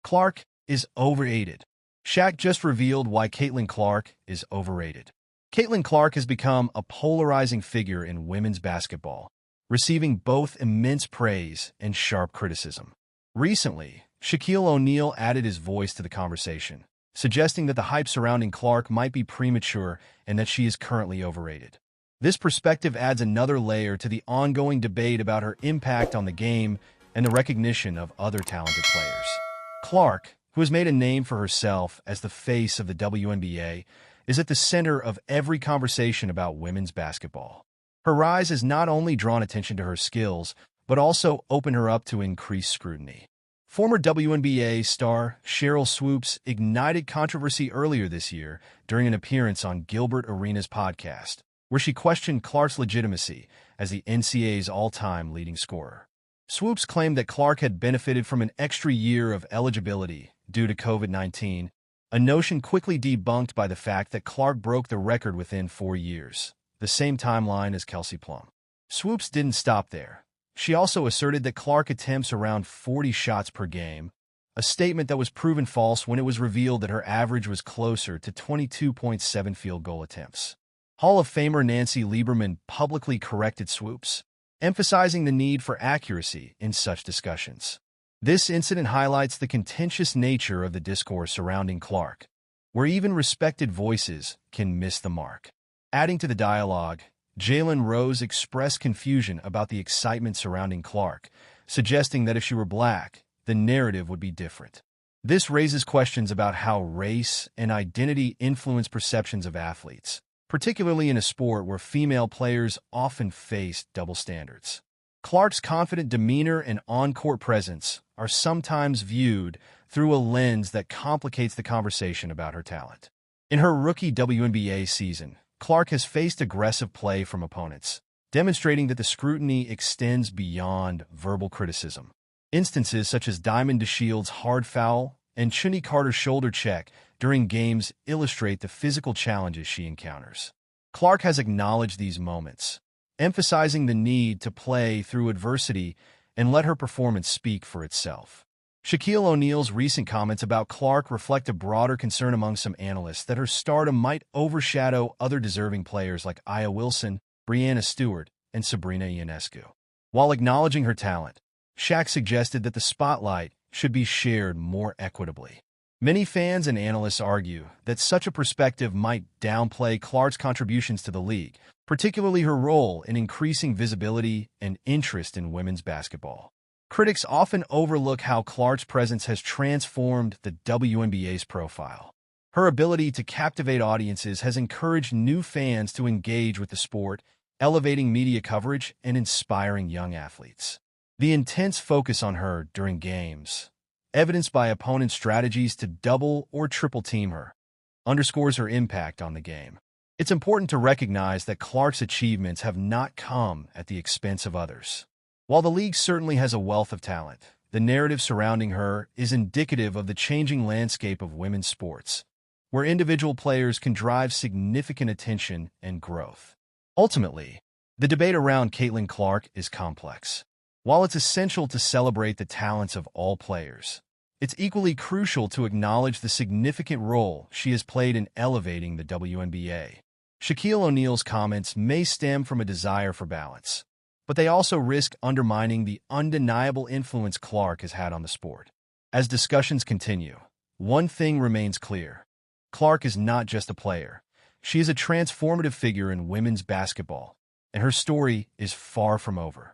Clark is overrated. Shaq just revealed why Caitlin Clark is overrated. Caitlin Clark has become a polarizing figure in women's basketball, receiving both immense praise and sharp criticism. Recently, Shaquille O'Neal added his voice to the conversation, suggesting that the hype surrounding Clark might be premature and that she is currently overrated. This perspective adds another layer to the ongoing debate about her impact on the game and the recognition of other talented players. Clark, who has made a name for herself as the face of the WNBA, is at the center of every conversation about women's basketball. Her rise has not only drawn attention to her skills, but also opened her up to increased scrutiny. Former WNBA star Sheryl Swoopes ignited controversy earlier this year during an appearance on Gilbert Arenas' podcast, where she questioned Clark's legitimacy as the NCAA's all-time leading scorer. Swoopes claimed that Clark had benefited from an extra year of eligibility due to COVID-19, a notion quickly debunked by the fact that Clark broke the record within 4 years, the same timeline as Kelsey Plum. Swoopes didn't stop there. She also asserted that Clark attempts around 40 shots per game, a statement that was proven false when it was revealed that her average was closer to 22.7 field goal attempts. Hall of Famer Nancy Lieberman publicly corrected Swoopes, emphasizing the need for accuracy in such discussions. This incident highlights the contentious nature of the discourse surrounding Clark, where even respected voices can miss the mark. Adding to the dialogue, Jalen Rose expressed confusion about the excitement surrounding Clark, suggesting that if she were black, the narrative would be different. This raises questions about how race and identity influence perceptions of athletes, particularly in a sport where female players often face double standards. Clark's confident demeanor and on-court presence are sometimes viewed through a lens that complicates the conversation about her talent. In her rookie WNBA season, Clark has faced aggressive play from opponents, demonstrating that the scrutiny extends beyond verbal criticism. Instances such as Diamond DeShield's hard foul and Chuni Carter's shoulder check during games illustrate the physical challenges she encounters. Clark has acknowledged these moments, emphasizing the need to play through adversity and let her performance speak for itself. Shaquille O'Neal's recent comments about Clark reflect a broader concern among some analysts that her stardom might overshadow other deserving players like Aya Wilson, Breanna Stewart, and Sabrina Ionescu. While acknowledging her talent, Shaq suggested that the spotlight should be shared more equitably. Many fans and analysts argue that such a perspective might downplay Clark's contributions to the league, particularly her role in increasing visibility and interest in women's basketball. Critics often overlook how Clark's presence has transformed the WNBA's profile. Her ability to captivate audiences has encouraged new fans to engage with the sport, elevating media coverage and inspiring young athletes. The intense focus on her during games, evidenced by opponents' strategies to double or triple team her, underscores her impact on the game. It's important to recognize that Clark's achievements have not come at the expense of others. While the league certainly has a wealth of talent, the narrative surrounding her is indicative of the changing landscape of women's sports, where individual players can drive significant attention and growth. Ultimately, the debate around Caitlin Clark is complex. While it's essential to celebrate the talents of all players, it's equally crucial to acknowledge the significant role she has played in elevating the WNBA. Shaquille O'Neal's comments may stem from a desire for balance, but they also risk undermining the undeniable influence Clark has had on the sport. As discussions continue, one thing remains clear. Clark is not just a player. She is a transformative figure in women's basketball, and her story is far from over.